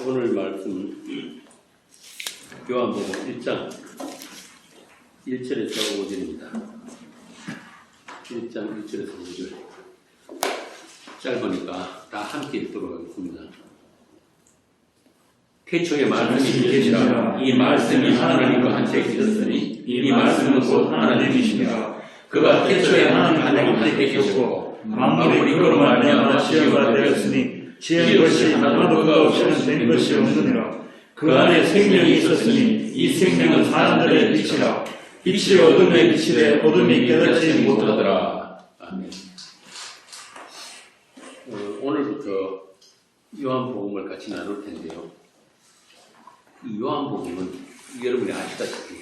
오늘 말씀은 요한복음 1장 1절에서 5절입니다. 1장 1절에서 5절. 짧으니까 다 함께 읽도록 하겠습니다. 태초에 말씀이 계시라. 이 말씀이 하나님과 함께 있었으니 이 말씀은 곧 하나님이시니라. 그가 태초에 하나님과 함께 계시고 만물이 그로 말미암아 지어가 되었으니 지은 것이 하나도 그가 없이는 된 것이 없느니라. 그 안에 생명이 있었으니 이 생명은 사람들의 빛이라. 빛이 어둠에 비치되 어둠이 깨닫지 못하더라. 아멘. 오늘부터 요한복음을 같이 나눌 텐데요. 이 요한복음은 여러분이 아시다시피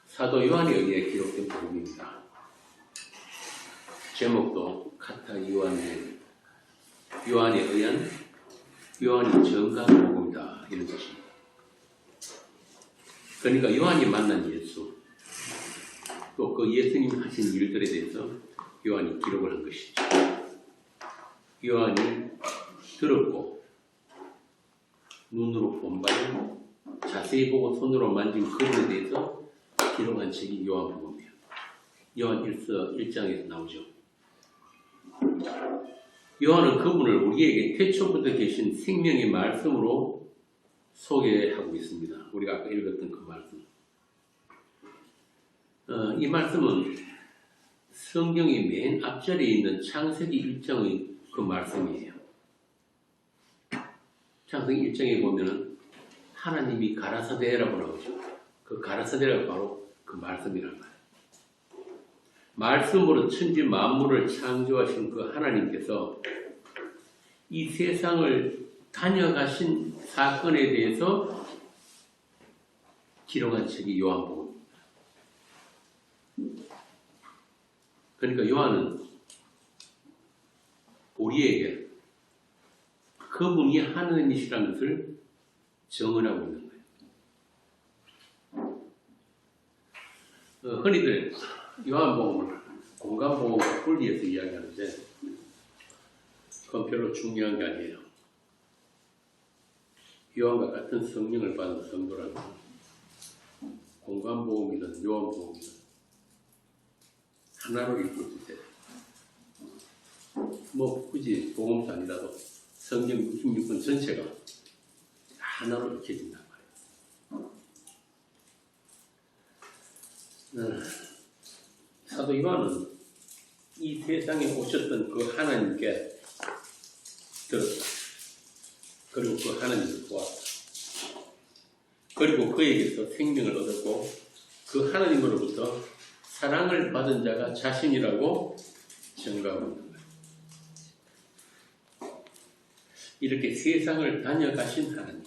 사도 요한에 의해 기록된 복음입니다. 제목도 카타 요한에 의한 요한이 전가한 복음이다, 이런 것입니다. 그러니까 요한이 만난 예수, 또 그 예수님이 하신 일들에 대해서 요한이 기록을 한 것이죠. 요한이 들었고 눈으로 본 바를 자세히 보고 손으로 만진 그분에 대해서 기록한 책이 요한복음이에요. 요한 1장에서 나오죠. 요한은 그분을 우리에게 태초부터 계신 생명의 말씀으로 소개하고 있습니다. 우리가 아까 읽었던 그 말씀. 이 말씀은 성경의 맨 앞자리에 있는 창세기 1장의 그 말씀이에요. 창세기 1장에 보면은 하나님이 가라사대라고 나오죠. 그 가라사대가 바로 그 말씀이란 말이에요. 말씀으로 천지 만물을 창조하신 그 하나님께서 이 세상을 다녀가신 사건에 대해서 기록한 책이 요한복음입니다. 그러니까 요한은 우리에게 그분이 하나님이시라는 것을 증언하고 있는 거예요. 흔히들 요한복음을 공간복음과 분리해서 이야기하는데 그건 별로 중요한 게 아니에요. 요한과 같은 성령을 받은 성도라면 공간복음이든 요한복음이든 하나로 읽고 있으세요. 뭐 굳이 복음도 아니라도 성경 66권 전체가 하나로 읽혀진단 말이에요. 사도 요한은 이 세상에 오셨던 그 하나님께 들었다. 그리고 그 하나님을 보았다. 그리고 그에게서 생명을 얻었고 그 하나님으로부터 사랑을 받은 자가 자신이라고 증거하고 있는 거예요. 이렇게 세상을 다녀가신 하나님,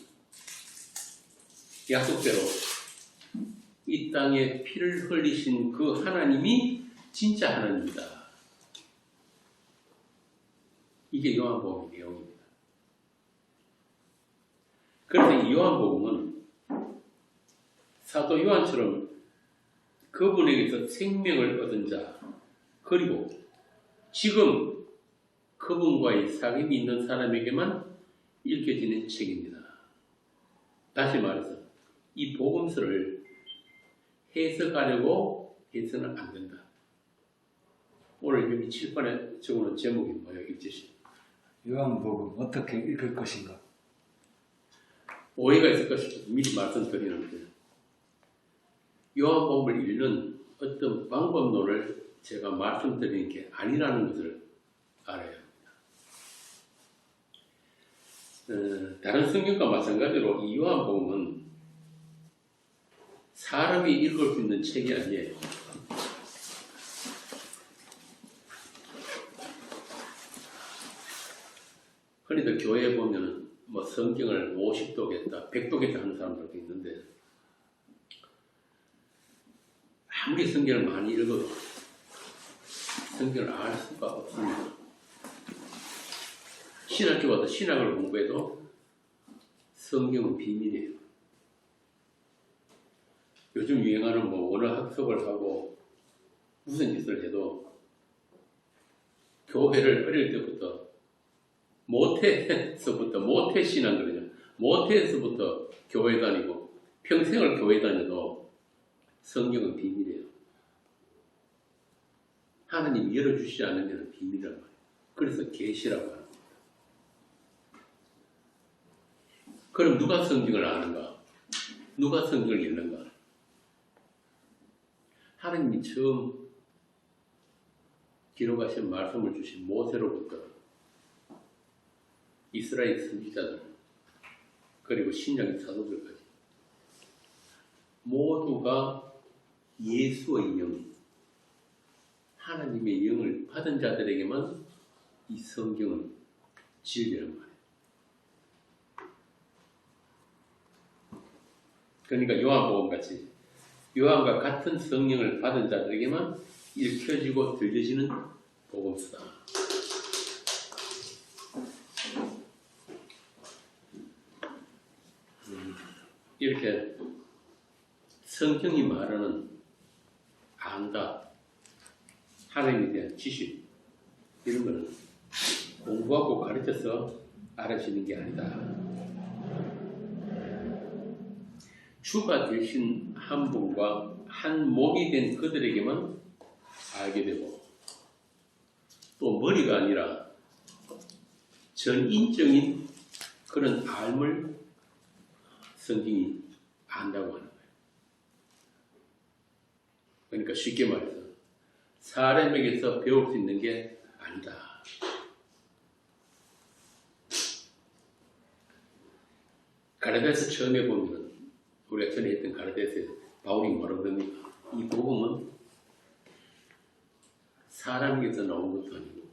약속대로 이 땅에 피를 흘리신 그 하나님이 진짜 하나님이다. 이게 요한복음의 내용입니다. 그래서 이 요한복음은 사도 요한처럼 그분에게서 생명을 얻은 자, 그리고 지금 그분과의 사귐이 있는 사람에게만 읽혀지는 책입니다. 다시 말해서 이 복음서를 해석하려고 해서는 안 된다. 오늘 여기 칠판에 적어놓은 제목이 뭐예요? 읽으시죠. 요한복음 어떻게 읽을 것인가? 오해가 있을 것이고 미리 말씀드리는데 요한복음을 읽는 어떤 방법론을 제가 말씀드리는 게 아니라는 것을 알아야 합니다. 다른 성경과 마찬가지로 이 요한복음은 사람이 읽을 수 있는 책이 아니에요. 흔히들 교회에 보면은 뭐 성경을 50독했다, 100독했다 하는 사람들도 있는데 아무리 성경을 많이 읽어도 성경을 알 수가 없습니다. 신학교 와서 신학을 공부해도 성경은 비밀이에요. 요즘 유행하는 뭐 언어 학습을 하고 무슨 짓을 해도 교회를 어릴 때부터 모태에서부터 모태 신앙 그러죠. 모태에서부터 교회 다니고 평생을 교회 다녀도 성경은 비밀이에요. 하나님이 열어주시지 않으면 비밀이란 말이에요. 그래서 계시라고 하는 겁니다. 그럼 누가 성경을 아는가? 누가 성경을 읽는가? 하나님이 처음 기록하신 말씀을 주신 모세로부터 이스라엘 선지자들 그리고 신약의 사도들까지 모두가 예수의 영, 하나님의 영을 받은 자들에게만 이 성경은 진리란 말이에요. 그러니까 요한복음 같이 요한과 같은 성령을 받은 자들에게만 읽혀지고 들려지는 복음서다. 이렇게 성경이 말하는 안다, 하나님에 대한 지식 이런 거는 공부하고 가르쳐서 알아지는 게 아니다. 주가 되신 한 분과 한 몸이 된 그들에게만 알게 되고 또 머리가 아니라 전인적인 그런 알을 성경이 안다고 하는 거예요. 그러니까 쉽게 말해서 사람에게서 배울 수 있는 게 아니다. 가라데아서 처음에 보면 우리가 전에 했던 가라데아서에서 바울이 뭐라고 그럽니까? 이 복음은 사람에게서 나온 것도 아니고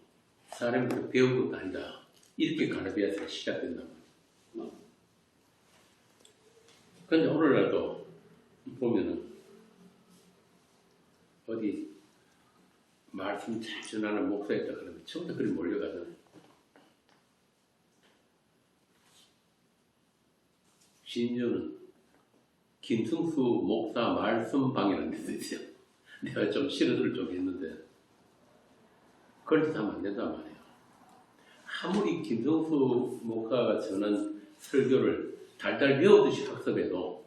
사람에게서 배운 것도 아니다. 이렇게 가라데아서가 시작된단 말이에요. 그런데 오늘날도 보면은 어디 말씀 잘 전하는 목사였다 그러면 전부 다 그리 몰려가잖아요. 심지어는 김승수 목사 말씀방이라는 데도 있어요. 내가 좀 싫어들 좀 했는데 그런 짓 하면 안 된단 말이에요. 아무리 김승수 목사가 전한 설교를 달달 외우듯이 학습해도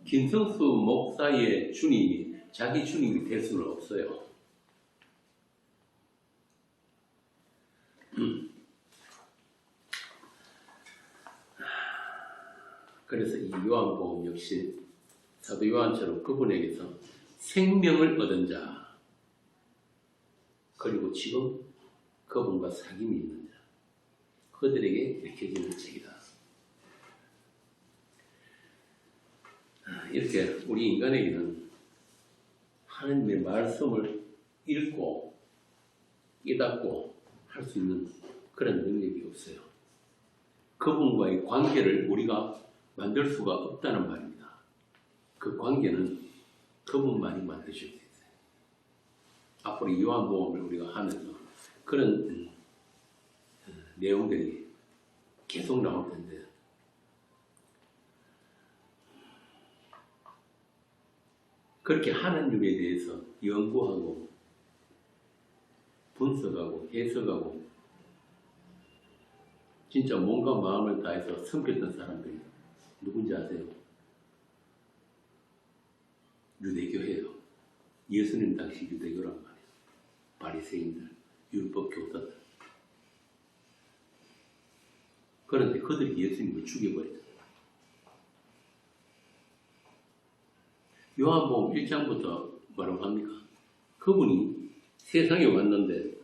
김승수 목사의 주님이 자기 주님이 될 수는 없어요. 그래서 이 요한복음 역시 사도 요한처럼 그분에게서 생명을 얻은 자 그리고 지금 그분과 사귐이 있는 자 그들에게 읽혀지는 책이다. 이렇게 우리 인간에게는 하나님의 말씀을 읽고 깨닫고 할 수 있는 그런 능력이 없어요. 그분과의 관계를 우리가 만들 수가 없다는 말입니다. 그 관계는 그분만이 만드실 수 있어요. 앞으로 요한복음을 우리가 하면서 그런 내용들이 계속 나올 텐데 그렇게 하나님에 대해서 연구하고 분석하고 해석하고 진짜 몸과 마음을 다해서 섬겼던 사람들이 누군지 아세요? 유대교예요. 예수님 당시 유대교란 말이에요. 바리새인들, 율법 교사들. 그런데 그들이 예수님을 죽여버렸잖아요. 요한복음 1장부터 뭐라고 합니까? 그분이 세상에 왔는데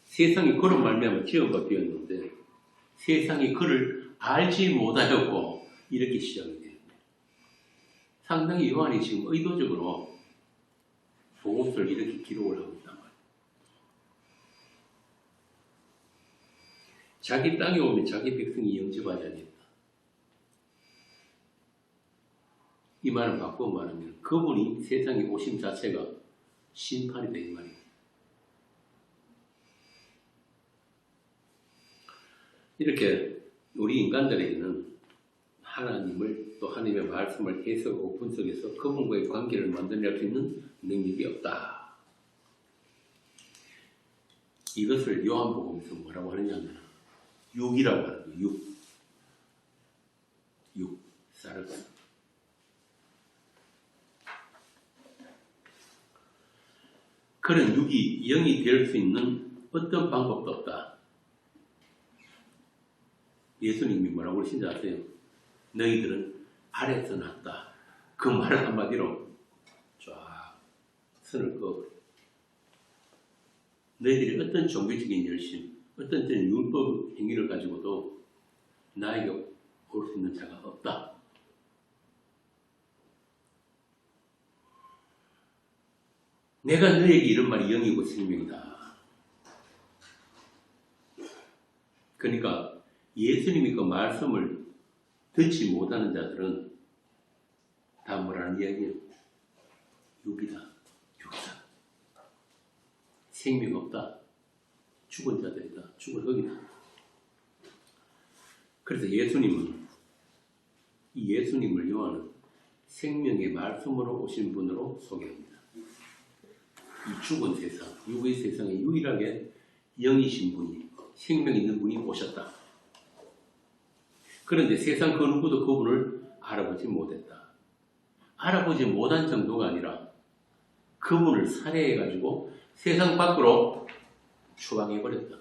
세상이 그로 말미암아 지어가 되었는데 세상이 그를 알지 못하였고 이렇게 시작이 됩니다. 상당히 요한이 지금 의도적으로 복음서를 이렇게 기록을 하고 있단 말이에요. 자기 땅에 오면 자기 백성이 영접하지 않는다. 이 말을 바꾸어 말하면 그분이 세상에 오심 자체가 심판이다 이 말이에요. 이렇게 우리 인간들에게는 하나님을 또 하나님의 말씀을 해석하고 분석해서 그분과의 관계를 만들어낼 수 있는 능력이 없다. 이것을 요한복음에서 뭐라고 하느냐면 육이라고 하는 거예요. 육. 사르스. 그런 육이 영이 될 수 있는 어떤 방법도 없다. 예수님이 뭐라고 그러신지 아세요? 너희들은 아래에서 났다. 그 말 한마디로 쫙 선을 그어. 너희들이 어떤 종교적인 열심, 어떤 율법 행위를 가지고도 나에게 올 수 있는 자가 없다. 내가 너에게 이런 말이 영이고 생명이다. 그러니까 예수님이 그 말씀을 듣지 못하는 자들은 다 뭐라는 이야기예요? 육이다. 육이다. 생명 없다. 죽은 자들이다. 죽은 흙이다. 그래서 예수님은 이 예수님을 요한은 생명의 말씀으로 오신 분으로 소개합니다. 이 죽은 세상, 육의 세상에 유일하게 영이신 분이, 생명 있는 분이 오셨다. 그런데 세상 그 누구도 그분을 알아보지 못했다. 알아보지 못한 정도가 아니라 그분을 살해해가지고 세상 밖으로 추방해버렸다.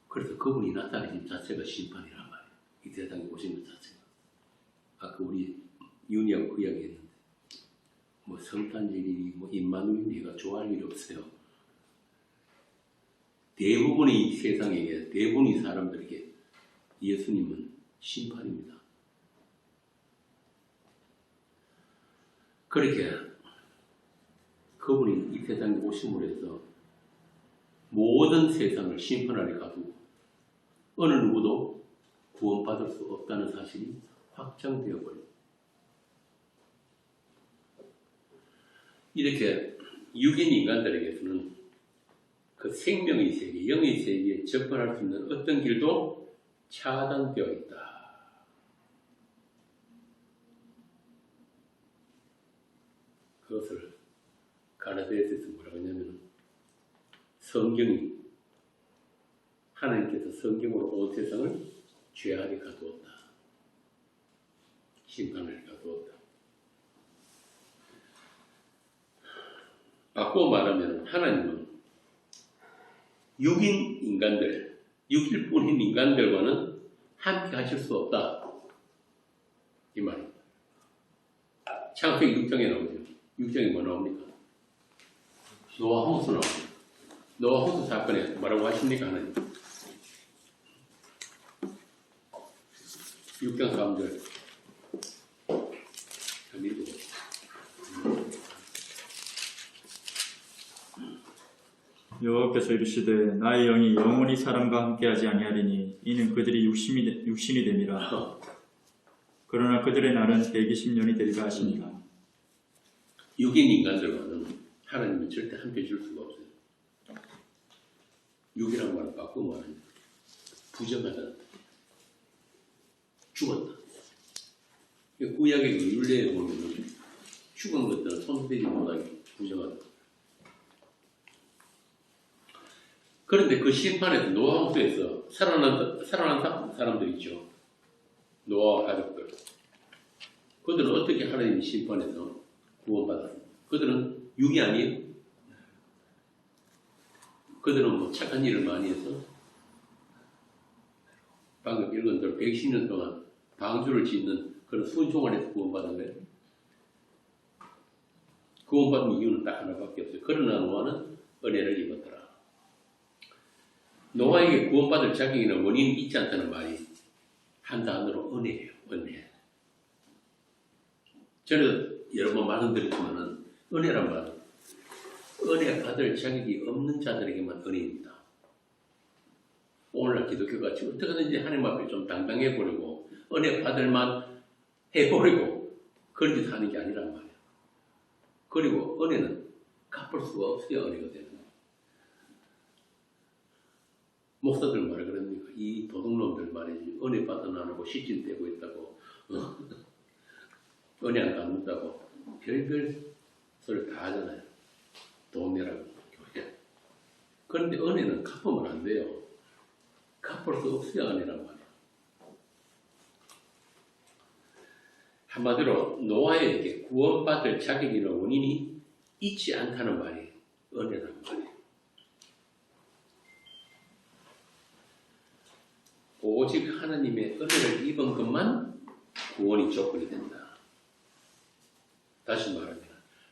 그래서 그분이 나타내신 자체가 심판이란 말이에요. 이 세상에 오신 것 자체가. 아까 우리 윤희하고 그 이야기 했는데 뭐 성탄절이 뭐 임마누엘이가 좋아할 일이 없어요. 대부분의 세상에게, 대부분의 사람들에게 예수님은 심판입니다. 그렇게 그분이 이 세상에 오심으로 해서 모든 세상을 심판 아래 가두고 어느 누구도 구원받을 수 없다는 사실이 확정되어 버립니다. 이렇게 육인 인간들에게서는 그 생명의 세계, 영의 세계에 접근할 수 있는 어떤 길도 차단되어 있다. 그것을 가라데아서에서 뭐라고 하냐면 성경이 하나님께서 성경으로 온 세상을 죄 아래 가두었다. 심판을 가두었다. 바꾸어 말하면 하나님은 육인 인간들, 육일 뿐인 인간들과는 함께 하실 수 없다. 이 말입니다. 창세기 6장에 나오죠. 6장에 뭐 나옵니까? 노아 홍수 나옵니다. 노아 홍수 사건에 뭐라고 하십니까? 하나님? 6장 3절. 참 읽어보세요. 여호와께서 이르시되 나의 영이 영원히 사람과 함께하지 아니하리니 이는 그들이 육신이 됨이라. 그러나 그들의 날은 120년이 되리라 하십니다. 육인 인간들과는 하나님은 절대 함께 해줄 수가 없어요. 육이란 말을 바꾸면 말합니다. 부정하다. 죽었다. 구약의 그 율례에 보면 죽은 것들은 손대지 못하게 부정하다. 그런데 그 심판에서 노아 홍수에서 살아난 사람들 있죠. 노아와 가족들. 그들은 어떻게 하나님의 심판에서 구원받았습니까? 그들은 육이 아니에요. 그들은 뭐 착한 일을 많이 해서 방금 읽은 대로 110년 동안 방주를 짓는 그런 순종을 해서 구원받은 거예요. 구원받은 이유는 딱 하나밖에 없어요. 그러나 노아는 은혜를 입었더라. 노아에게 구원받을 자격이나 원인이 있지 않다는 말이 한 단어로 은혜예요. 은혜. 저는 여러 번 말씀드렸지만은 은혜란 말은 은혜 받을 자격이 없는 자들에게만 은혜입니다. 오늘날 기독교같이 어떻게든지 하나님 앞에 좀 당당해 보려고 은혜 받을 만 해보려고 그런 짓 하는 게 아니란 말이에요. 그리고 은혜는 갚을 수가 없어야 은혜가 되는 거예요. 목사들 말을 그럽니까? 이 도둑놈들 말이지 은혜 받은 안 하고 시진 떼고 있다고 은혜 안 갚는다고 별별 소리 다 하잖아요. 돈 내라고 교회. 그런데 은혜는 갚으면 안 돼요. 갚을 수 없어야 은혜란 말이에요. 한마디로 노아에게 구원받을 자격이나 원인이 있지 않다는 말이 은혜라는 말이에요. 오직 하나님의 은혜를 입은 것만 구원이 조건이 된다. 다시 말하면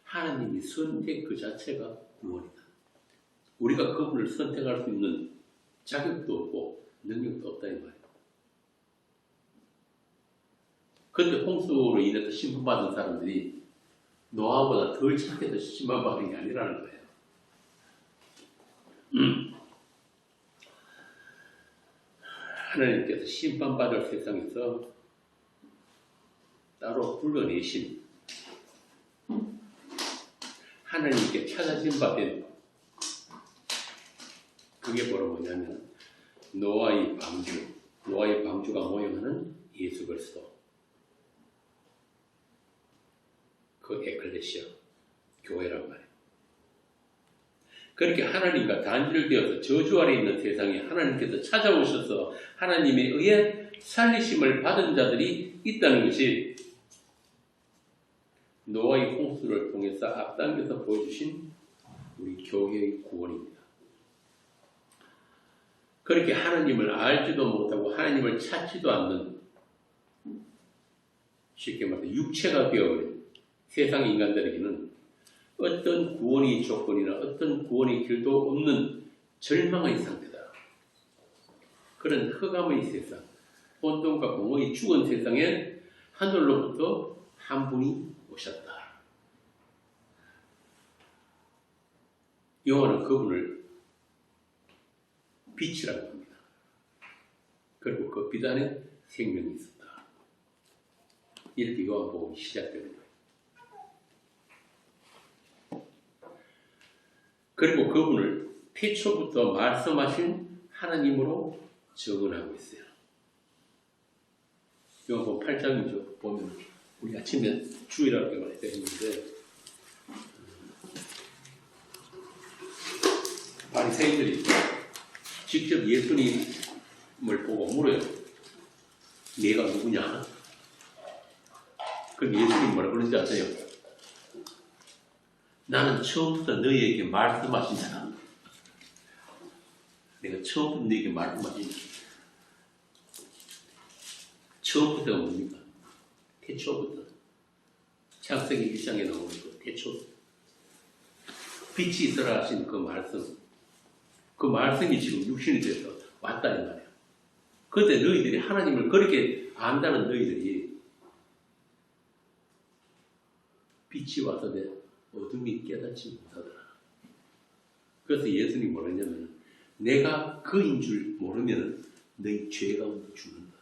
하나님이 선택 그 자체가 구원이다. 우리가 그분을 선택할 수 있는 자격도 없고 능력도 없다 이 말이에요. 그런데 홍수로 인해서 심판받은 사람들이 노아보다 덜 착해서 심판받은 게 아니라는 거예요. 하나님께서 심판받을 세상에서 따로 불러내신 하나님께 찾아진 바 된 그게 바로 뭐냐면 노아의 방주가 모형하는 예수 그리스도, 그 에클레시아, 교회란 말이에요. 그렇게 하나님과 단절되어서 저주 아래 있는 세상에 하나님께서 찾아오셔서 하나님에 의해 살리심을 받은 자들이 있다는 것이 노아의 홍수를 통해서 앞당겨서 보여주신 우리 교회의 구원입니다. 그렇게 하나님을 알지도 못하고 하나님을 찾지도 않는, 쉽게 말해서 육체가 되어버린 세상 인간들에게는 어떤 구원의 조건이나 어떤 구원의 길도 없는 절망의 상태다. 그런 흑암의 세상, 혼돈과 공허의 죽은 세상에 하늘로부터 한 분이 오셨다. 요한은 그분을 빛이라고 합니다. 그리고 그 빛 안에 생명이 있었다. 이렇게 요한복음이 시작되는 거예요. 그리고 그분을 태초부터 말씀하신 하나님으로 적언하고 있어요. 요한복음 8장이죠. 보면 우리 아침에 주일할 때만 했는데 바리새인들이 직접 예수님을 보고 물어요. 네가 누구냐? 그럼 예수님 뭐라고 그러지 않아요? 나는 처음부터 너희에게 말씀하신 사람. 내가 처음부터 너희에게 말씀하신 사람. 처음부터가 뭡니까? 태초부터. 창세기 1장에 나오는 그 태초. 빛이 있으라 하신 그 말씀. 그 말씀이 지금 육신이 돼서 왔다 이 말이에요. 그런데 너희들이 하나님을 그렇게 안다는 너희들이 빛이 와서 내 어둠이 깨닫지 못하더라. 그래서 예수님이 뭐라 했냐면 내가 그인 줄 모르면 너희 죄 가운데 죽는다.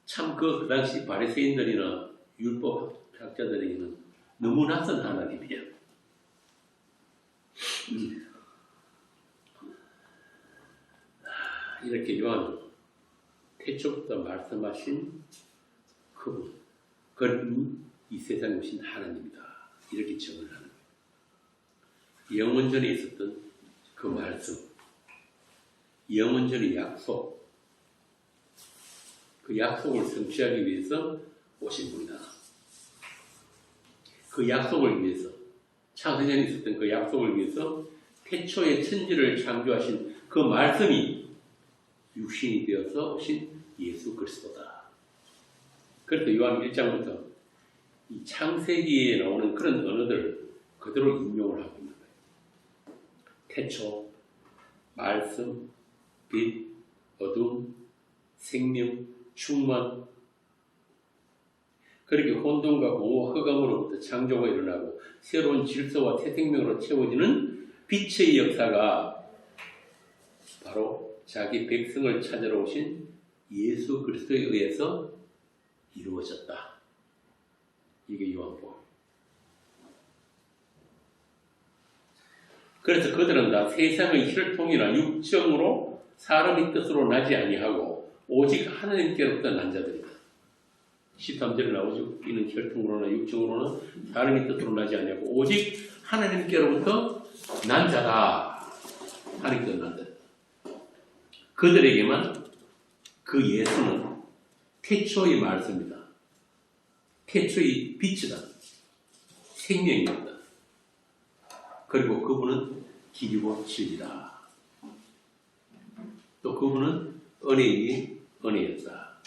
참 그 당시 바리새인들이나 율법 학자들에게는 너무 낯선 하나님이에요. 이렇게 요한은 태초부터 말씀하신 그분이 이 세상에 오신 하나님이다. 이렇게 정을 하는 거예요. 영원전에 있었던 그 말씀, 영원전의 약속, 그 약속을 성취하기 위해서 오신 분이다. 그 약속을 위해서, 창세전에 있었던 그 약속을 위해서 태초의 천지를 창조하신 그 말씀이 육신이 되어서 오신 예수 그리스도다. 그래서 요한 1장부터 이 창세기에 나오는 그런 언어들을 그대로 인용을 하고 있는 거예요. 태초, 말씀, 빛, 어둠, 생명, 충만. 그렇게 혼돈과 공허, 흑암으로부터 창조가 일어나고 새로운 질서와 새 생명으로 채워지는 빛의 역사가 바로 자기 백성을 찾으러 오신 예수 그리스도에 의해서 이루어졌다. 이게 요한복음. 그래서 그들은 다 세상의 혈통이나 육정으로 사람의 뜻으로 나지 아니하고 오직 하나님께로부터 난 자들이다. 13절에 나오죠. 이는 혈통으로나 육정으로나 사람의 뜻으로 나지 아니하고 오직 하나님께로부터 난 자다. 하나님께로 난 자다. 그들에게만 그 예수는 태초의 말씀이다. 태초의 빛이다. 생명이다. 그리고 그분은 길이고 진리다. 또 그분은 은혜의 은혜였다.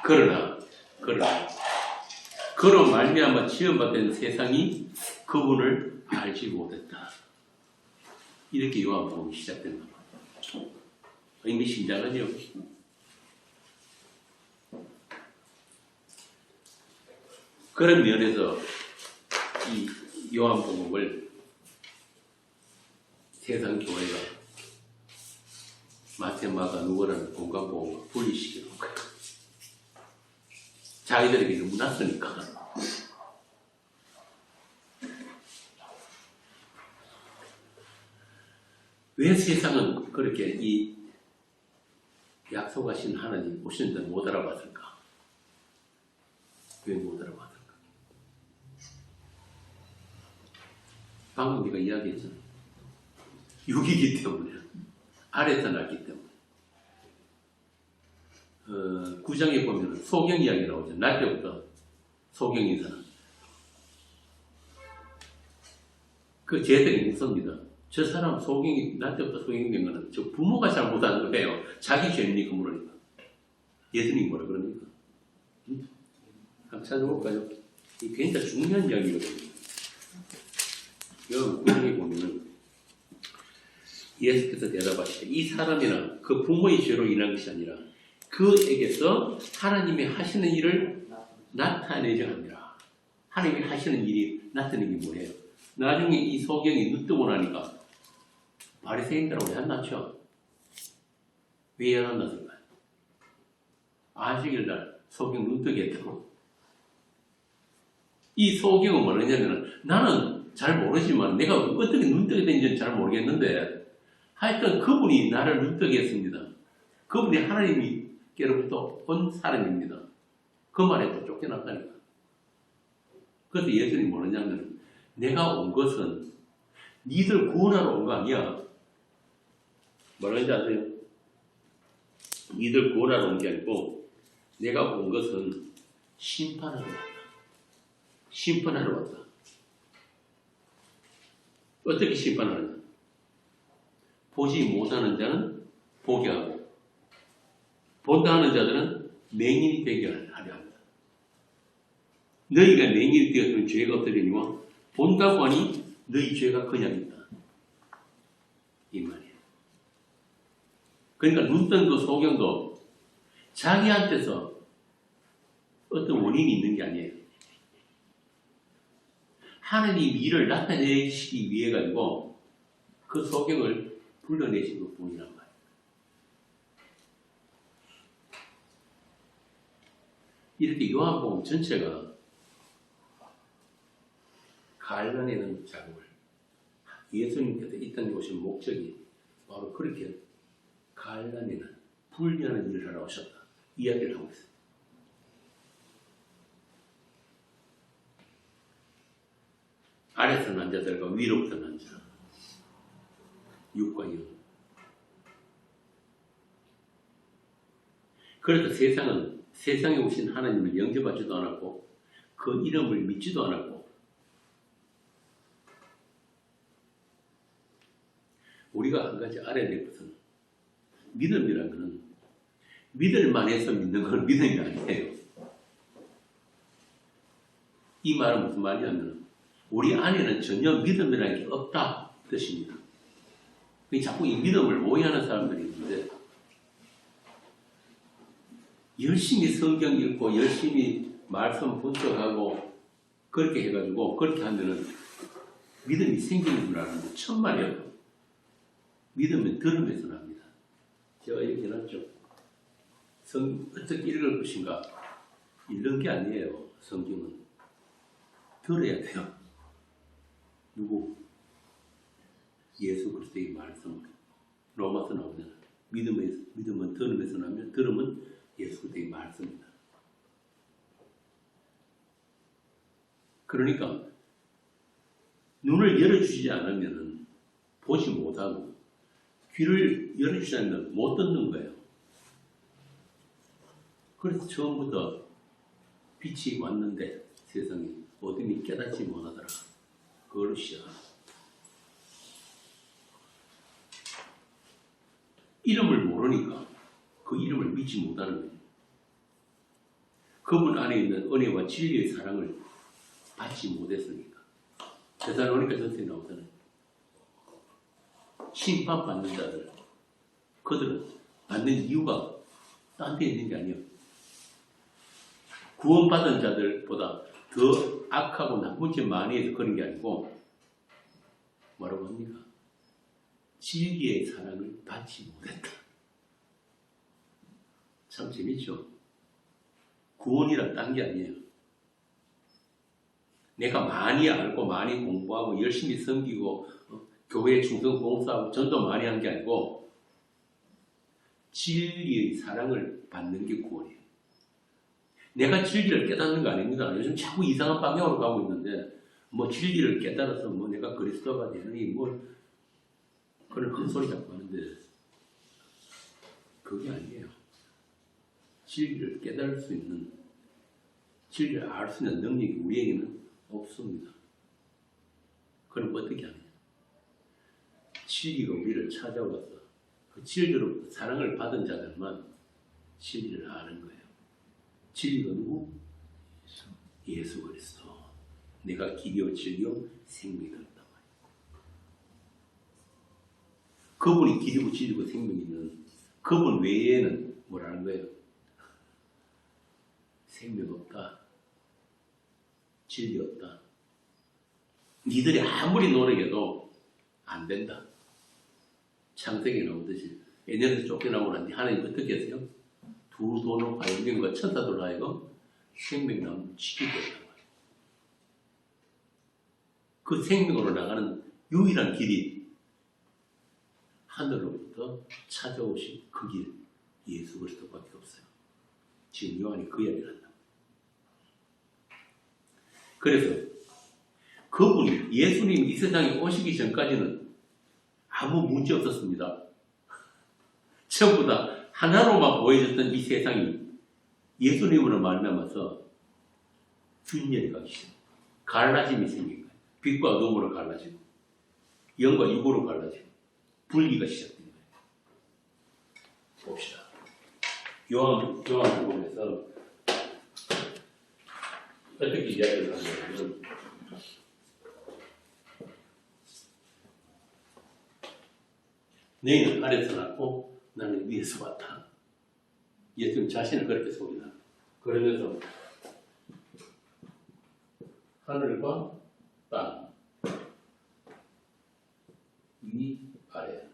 그러나 그로 말미암아 지음받은 세상이 그분을 알지 못했다. 이렇게 요한복음이 시작된다. 의미심장하죠. 그런 면에서 이 요한복음을 세상 교회가 마태, 마가, 누가라는 공간복음과 분리시키는 거예요. 자기들에게 너무 낯서니까. 왜 세상은 그렇게 이 약속하신 하나님 오신 줄 못 알아봤을까? 왜 못 알아봤을까? 방금 네가 이야기했잖아. 육이기 때문에, 아래에서 났기 때문에. 9장에 보면 소경 이야기 나오죠. 날 때부터 소경인 사람. 그 제들이 묻습니다. 저 사람 소경이, 날 때부터 소경이 된 거는 저 부모가 잘못한 거예요. 자기 죄입니까? 물으니까. 예수님이 뭐라 그럽니까? 한번 찾아볼까요? 이 굉장히 중요한 이야기거든요. 여기 구절에 보면은 예수께서 대답하시되 이 사람이나 그 부모의 죄로 인한 것이 아니라 그에게서 하나님이 하시는 일을 나타내려 합니다. 하나님이 하시는 일이 나타내는 게 뭐예요? 나중에 이 소경이 눈 뜨고 나니까 바리새인들하고 왜 안 났죠? 왜 안 났을까요? 안식일날 소경 눈 뜨게 했다고. 이 소경은 뭐냐면 나는 잘 모르지만 내가 어떻게 눈 뜨게 된지는 잘 모르겠는데 하여튼 그분이 나를 눈 뜨게 했습니다. 그분이 하나님께로부터 온 사람입니다. 그 말에 또 쫓겨났다니까. 그래서 예수님이 뭐냐면 내가 온 것은 니들 구원하러 온 거 아니야. 뭐라는지 아세요? 니들 구원하러 온 게 아니고 내가 온 것은 심판하러 왔다. 심판하러 왔다. 어떻게 심판하느냐? 보지 못하는 자는 보게 하고 본다 하는 자들은 맹인이 되게 하려 합니다. 너희가 맹인이 되었으면 죄가 없으려니와 본다고 하니 너희 죄가 그냥 있다. 이 말이에요. 그러니까 눈 뜬 그 소경도 자기한테서 어떤 원인이 있는 게 아니에요. 하나님 일을 나타내시기 위해 가지고 그 소경을 불러내신 것 뿐이란 말이에요. 이렇게 요한복음 전체가 갈라내는 작업을 예수님께서 이 땅에 오신 목적이 바로 그렇게 갈라내는 분리하는 일을 하러 오셨다. 이야기를 하고 있습니다. 아래서 난 자들과 위로부터 난 자, 육과 영. 그래서 세상은 세상에 오신 하나님을 영접하지도 않았고 그 이름을 믿지도 않았고 우리가 한 가지 알아야 될 것은 믿음이라는 것은 믿을만 해서 믿는 건 믿음이 아니에요. 이 말은 무슨 말이냐면 우리 안에는 전혀 믿음이라는 게 없다 뜻입니다. 자꾸 이 믿음을 오해하는 사람들이 있는데 열심히 성경 읽고 열심히 말씀 분석하고 그렇게 해가지고 그렇게 하면은 믿음이 생기는 줄 아는데 천만에요. 믿음은 들음에서 납니다. 제가 이렇게 해놨죠. 어떻게 읽을 것인가 읽는 게 아니에요. 성경은 들어야 돼요. 누구? 예수 그리스도의 말씀. 로마서 나오잖아요. 믿음은 들음에서 나면 들음은 예수 그리스도의 말씀입니다. 그러니까 눈을 열어주시지 않으면 보지 못하고 귀를 열어주지 않으면 못 듣는 거예요. 그래서 처음부터 빛이 왔는데 세상에 어둠이 깨닫지 못하더라. 그걸로 시작합니다. 이름을 모르니까 그 이름을 믿지 못하는 거예요. 그분 안에 있는 은혜와 진리의 사랑을 받지 못했으니까. 데살로니가 전서에 나오잖아요. 심판받는 자들, 그들은 받는 이유가 딴 데 있는 게 아니에요. 구원받은 자들보다 더 악하고 나쁜 짓 많이 해서 그런 게 아니고 뭐라고 합니까? 진리의 사랑을 받지 못했다. 참 재밌죠? 구원이란 딴 게 아니에요. 내가 많이 알고 많이 공부하고 열심히 섬기고 교회에 충성 봉사하고 전도 많이 한 게 아니고 진리의 사랑을 받는 게 구원이에요. 내가 진리를 깨닫는 거 아닙니다. 요즘 자꾸 이상한 방향으로 가고 있는데 뭐 진리를 깨달아서 뭐 내가 그리스도가 되느니 뭐 그런 헛소리 자꾸 하는데 그게 아니에요. 진리를 깨달을 수 있는, 진리를 알 수 있는 능력이 우리에게는 없습니다. 그럼 어떻게 하느냐? 진리가 우리를 찾아와서 그 진리로 사랑을 받은 자들만 진리를 아는 거예요. 진리가 누구? 예수 그리스도. 내가 길이요 진리요 생명이다. 그분이 길이고 진리고 생명이면 그분 외에는 뭐라는 거예요? 생명 없다. 진리 없다. 니들이 아무리 노력해도 안 된다. 창세기에 나오듯이 에덴에서 쫓겨나고 나니 하나님 어떻게 했어요? 두 손을 과연경과 천사들로 하여금 생명나무 지키게 했단 말이에요. 그 생명으로 나가는 유일한 길이 하늘로부터 찾아오신 그 길, 예수 그리스도밖에 없어요. 지금 요한이 그 이야기를 한다. 그래서 그분이 예수님 이 세상에 오시기 전까지는 아무 문제 없었습니다. 전부 다 하나로만 보여졌던 이 세상이 예수님으로 말미암아서 균열이 가기 시작. 갈라짐이 생긴 거예요. 빛과 어둠으로 갈라지고 영과 육으로 갈라지고 분리가 시작된 거예요. 봅시다. 요한복음에서 어떻게 이야기를 하냐면 너희는 아래에서 났고 나는 위에서 왔다. 예수님 자신을 그렇게 소개합니다. 그러면서 하늘과 땅, 위, 아래,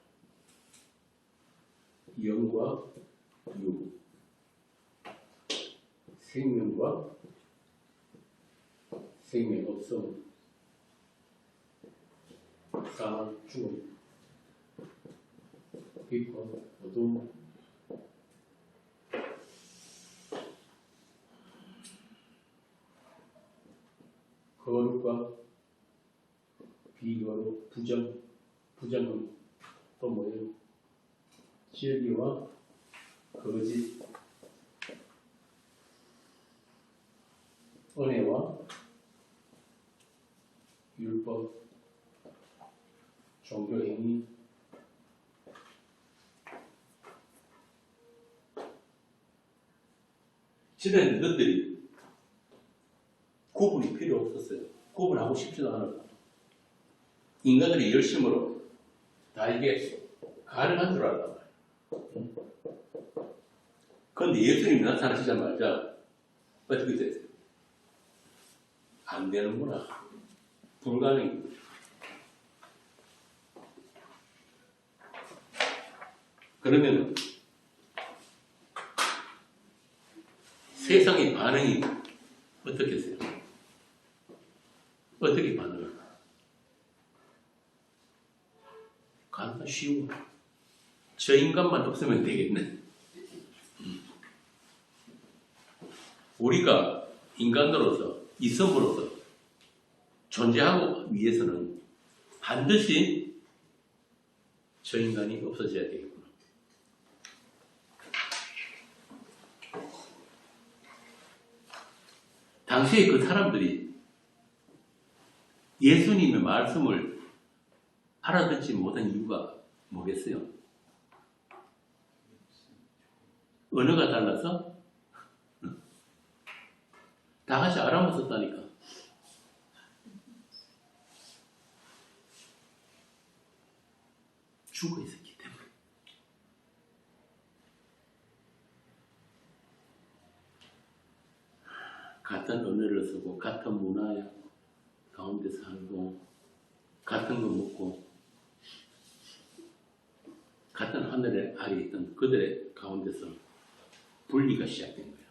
영과 육, 생명과 생명 없음, 사망, 죽음, 빛과 어둠, 거룩과 비거룩, 부정은 또 뭐예요? 진리와 거짓, 은혜와 율법, 종교행위, 지난 것들이 구분이 필요 없었어요. 구분하고 싶지도 않았고 인간들이 열심으로 다 이게 가능한 줄 알았단 말이에요. 그런데 예수님이 나타나시자마자 어떻게 됐어요? 안 되는구나. 불가능해. 그러면 세상의 반응이 어떻겠어요? 어떻게 반응할까? 간단 쉬워. 저 인간만 없으면 되겠네. 우리가 인간으로서 있음으로써 존재하고 위해서는 반드시 저 인간이 없어져야 되겠구나. 당시에 그 사람들이 예수님의 말씀을 알아듣지 못한 이유가 뭐겠어요? 언어가 달라서? 다 같이 알아먹었다니까. 죽어 있었기 때문에. 같은 언어를 쓰고 같은 문화 가운데 살고 같은 거 먹고 같은 하늘 아래 있던 그들의 가운데서 분리가 시작된 거예요.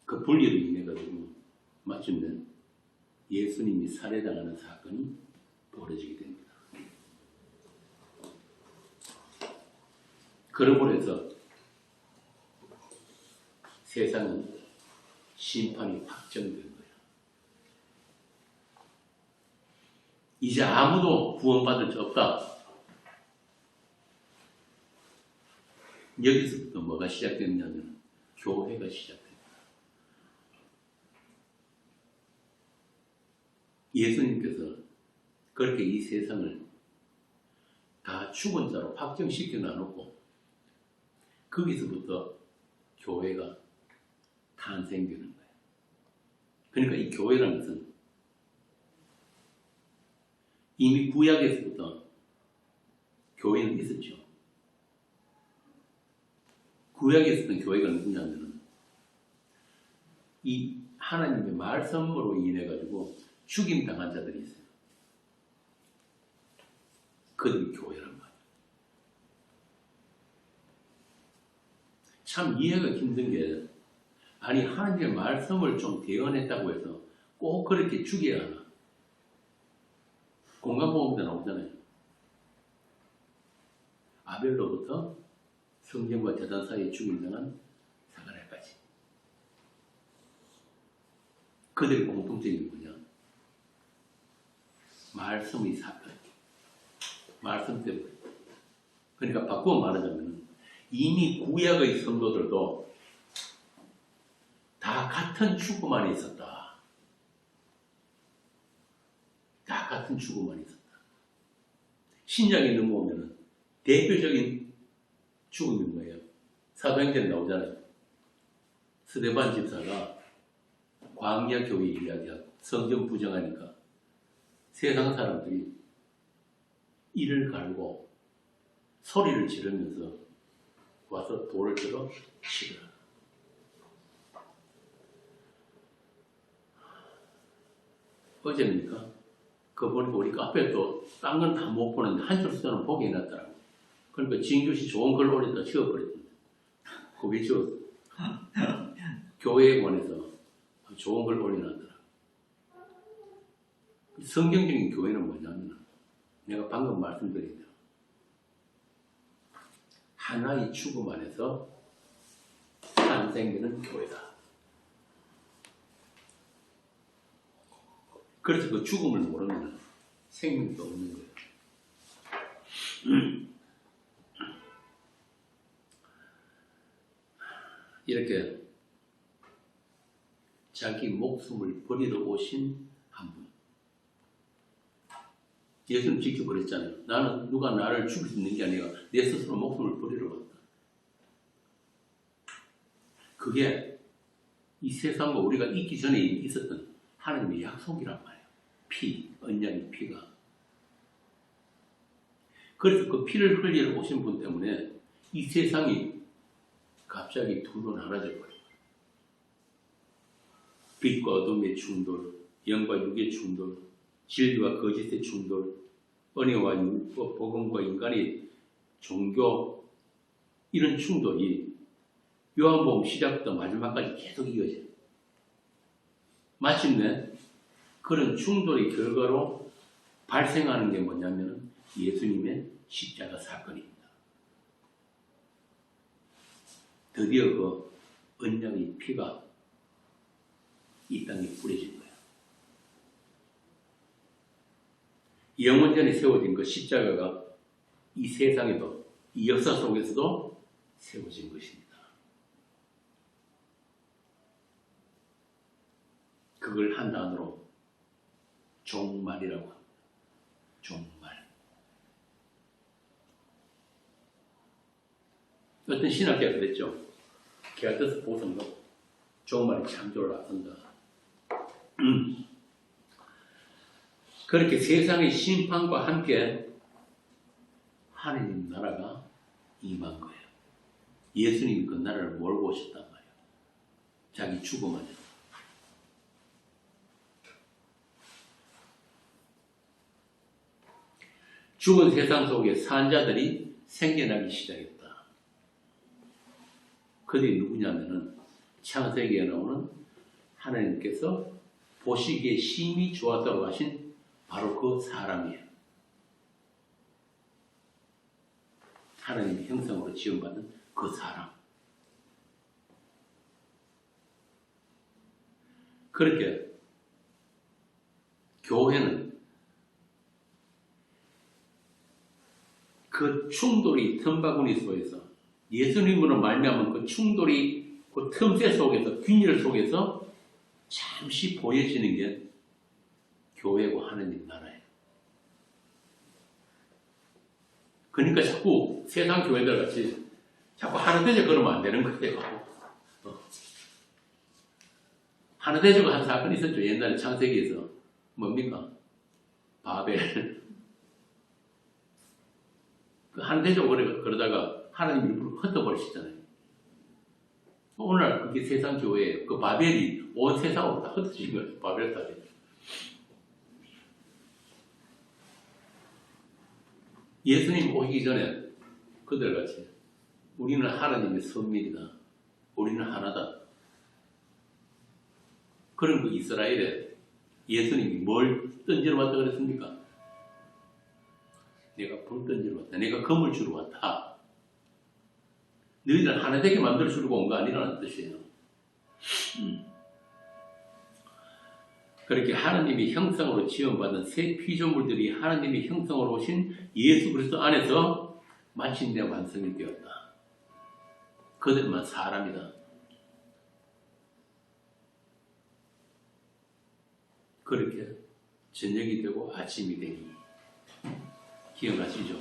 그 분리로 인해 가지고 마침내 예수님이 살해당하는 사건이 벌어지게 됩니다. 그러므로 해서 세상은 심판이 확정된 거예요. 이제 아무도 구원받을 수 없다. 여기서부터 뭐가 시작됐냐면 교회가 시작됩니다. 예수님께서 그렇게 이 세상을 다 죽은 자로 확정시켜 놔놓고 거기서부터 교회가 탄생되는 거예요. 그러니까 이 교회라는 것은 이미 구약에서부터 교회는 있었죠. 구약에 있었던 교회가 누구냐면 이 하나님의 말씀으로 인해 가지고 죽임 당한 자들이 있어요. 그들이 교회란 말이에요. 참 이해가 힘든 게 아니 하나님의 말씀을 좀 대언했다고 해서 꼭 그렇게 죽여야 하나? 공간보험도 나오잖아요. 아벨로부터 성전과 제단 사이에 죽임당한 사가랴까지. 그들의 공통점이 뭐냐? 말씀의 사건. 말씀 때문에. 그러니까 바꾸어 말하자면 이미 구약의 성도들도 다 같은 죽음 안에 있었다. 다 같은 죽음 안에 있었다. 신약에 넘어오면 대표적인 죽음이 뭐예요? 사도행전에 나오잖아요. 스데반 집사가 광야 교회 이야기하고 성경 부정하니까 세상 사람들이 이를 갈고 소리를 지르면서 와서 돌을 들어 치더라. 어제입니까? 그거 보니까 우리 카페에 또 딴 건 다 못 보는데 한 줄 숫자는 보게 해놨더라고. 그러니까 진규씨 좋은 글 올리다 지워버렸던데. 그게 지웠어. 교회에 관해서 좋은 글 올려놨더라. 성경적인 교회는 뭐냐면 내가 방금 말씀드린 대로 하나의 죽음 안에서 탄생되는 교회다. 그래서 그 죽음을 모르면 생명도 없는 거예요. 이렇게 자기 목숨을 버리러 오신 한 분. 예수님 직접 그랬잖아요. 나는 누가 나를 죽일 수 있는 게 아니라 내 스스로 목숨을 버리러 왔다. 그게 이 세상과 우리가 있기 전에 있었던 하나님의 약속이란 말이에요. 피, 언약의 피가. 그래서 그 피를 흘리러 오신 분 때문에 이 세상이 갑자기 둘로 나눠져 버려요. 빛과 어둠의 충돌, 영과 육의 충돌, 진리와 거짓의 충돌, 은혜와 율법, 복음과 인간의 종교, 이런 충돌이 요한복음 시작부터 마지막까지 계속 이어져요. 마침내 그런 충돌의 결과로 발생하는 게 뭐냐면 예수님의 십자가 사건입니다. 드디어 그 언약의 피가 이 땅에 뿌려진 거예요. 영원전에 세워진 그 십자가가 이 세상에도, 이 역사 속에서도 세워진 것입니다. 그걸 한 단어로 종말이라고 합니다. 종말. 어떤 신학자가 그랬죠. 걔가 뜻을 보성도 종말이 창조를 앞선다. 그렇게 세상의 심판과 함께 하느님 나라가 임한 거예요. 예수님이 그 나라를 몰고 오셨단 말이에요. 자기 죽음 안에서. 죽은 세상 속에 산 자들이 생겨나기 시작했다. 그들이 누구냐면은 창세기에 나오는 하나님께서 보시기에 심히 좋았다고 하신 바로 그 사람이에요. 하나님의 형상으로 지음받은 그 사람. 그렇게 교회는 그 충돌이 틈바구니 속에서 예수님으로 말미암은 그 충돌이 그 틈새 속에서 균열 속에서 잠시 보여지는 게 교회고 하느님 나라예요. 그러니까 자꾸 세상 교회들 같이 자꾸 하나 되자 그러면 안 되는 거예요. 하나 되자고 한 사건이 있었죠. 옛날에 창세기에서. 뭡니까? 바벨. 그 하나 되자고 그러다가 하나님 일부러 흩어버리시잖아요. 오늘날 그게 세상 교회예요. 그 바벨이 온 세상으로 다 흩어진 거예요. 바벨 탑이. 예수님 오시기 전에 그들같이 우리는 하나님의 선밀이다. 우리는 하나다. 그런 그 이스라엘에 예수님이 뭘 던지러 왔다 그랬습니까? 내가 불 던지러 왔다. 내가 검을 주러 왔다. 너희들 하나 되게 만들어 주려고 온 거 아니라는 뜻이에요. 그렇게 하나님의 형상으로 지음받은 새 피조물들이 하나님의 형상으로 오신 예수 그리스도 안에서 마침내 완성이 되었다. 그들만 사람이다. 그렇게 저녁이 되고 아침이 되니 기억나시죠?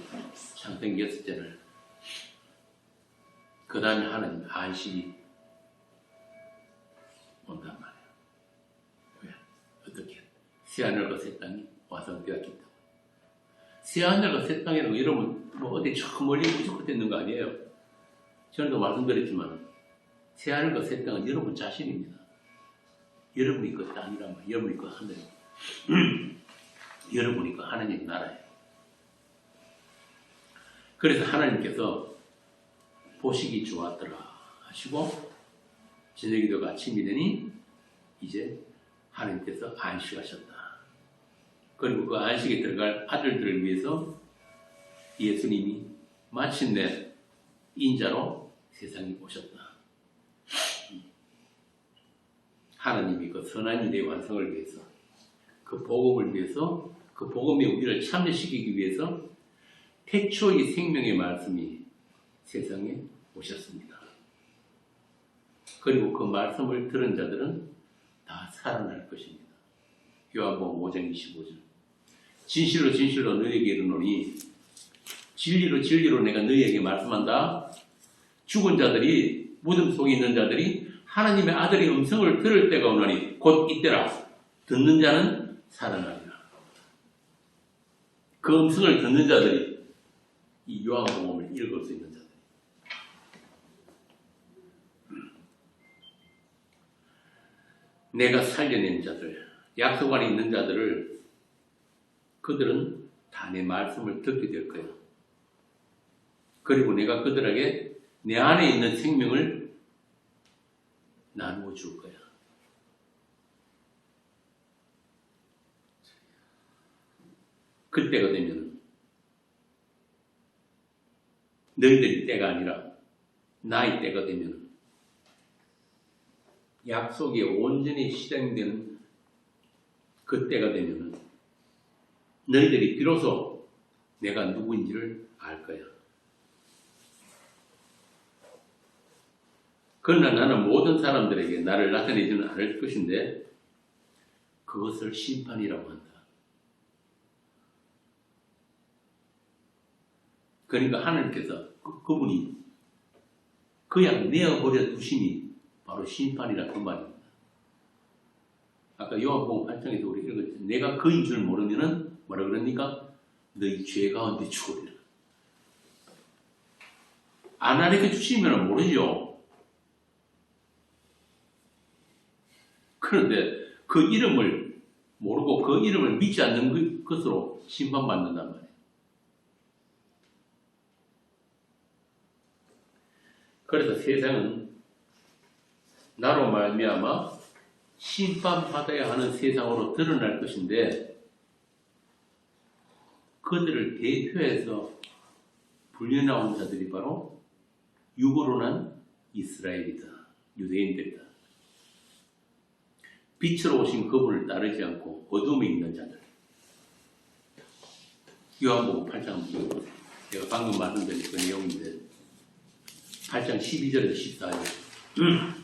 창세기 6절을 그 다음에 하나님 안식이 온단 말이에요. 왜? 어떻게? 새하늘과 새 땅이 완성되었기 때문에. 새하늘과 새 땅이라고 이러면 뭐 어디 저 멀리 무조건 되는 거 아니에요. 전에도 말씀드렸지만 새하늘과 새 땅은 여러분 자신입니다. 여러분이 그 땅이란 말이에요. 여러분이 그 하늘. 여러분이 그 하나님 나라예요. 그래서 하나님께서 보시기 좋았더라 하시고 저녁이 되고 아침이 되니 이제 하나님께서 안식하셨다. 그리고 그 안식에 들어갈 아들들을 위해서 예수님이 마침내 인자로 세상에 오셨다. 하나님이 그 선한 일의 완성을 위해서 그 복음을 위해서 그 복음에 우리를 참여시키기 위해서 태초의 생명의 말씀이 세상에 오셨습니다. 그리고 그 말씀을 들은 자들은 다 살아날 것입니다. 요한복음 5장 25절. 진실로 진실로 너희에게 이르노니 진리로 진리로 내가 너희에게 말씀한다. 죽은 자들이 무덤 속에 있는 자들이 하나님의 아들의 음성을 들을 때가 오나니 곧 이때라. 듣는 자는 살아나리라. 그 음성을 듣는 자들이 이 요한복음을 읽을 수 있는 자들. 내가 살려낸 자들, 약속 안에 있는 자들을 그들은 다 내 말씀을 듣게 될 거야. 그리고 내가 그들에게 내 안에 있는 생명을 나누어 줄 거야. 그때가 되면 너희들이 때가 아니라 나의 때가 되면 약속이 온전히 실행되는 그 때가 되면 너희들이 비로소 내가 누구인지를 알 거야. 그러나 나는 모든 사람들에게 나를 나타내지는 않을 것인데 그것을 심판이라고 한다. 그러니까 하나님께서 그분이 그냥 내어버려 두심이 바로 심판이라 그 말입니다. 아까 요한복음 8장에서 우리 읽었죠. 내가 그인 줄 모르면은 뭐라 그러니까 너희 죄 가운데 죽으리라. 안 알려 주시면 모르죠. 그런데 그 이름을 모르고 그 이름을 믿지 않는 것으로 심판받는단 말이에요. 그래서 세상은 나로 말미암아 심판받아야 하는 세상으로 드러날 것인데 그들을 대표해서 불려나온 자들이 바로 육으로 난 이스라엘이다. 유대인들이다. 빛으로 오신 그분을 따르지 않고 어둠에 있는 자들. 요한복음 8장 제가 방금 말씀드린 그 내용인데 8장 12절에서 14절.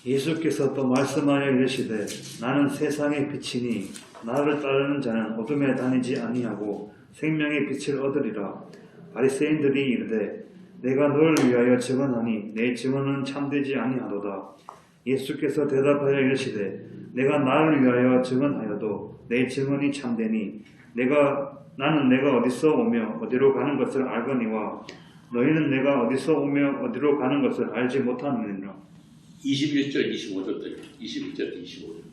예수께서 또 말씀하여 이르시되 나는 세상의 빛이니 나를 따르는 자는 어둠에 다니지 아니하고 생명의 빛을 얻으리라. 바리새인들이 이르되 내가 너를 위하여 증언하니 내 증언은 참되지 아니하도다. 예수께서 대답하여 이르시되 내가 나를 위하여 증언하여도 내 증언이 참되니 나는 내가 어디서 오며 어디로 가는 것을 알거니와 너희는 내가 어디서 오며 어디로 가는 것을 알지 못하느니라. 21절 25절까지 21절 25절.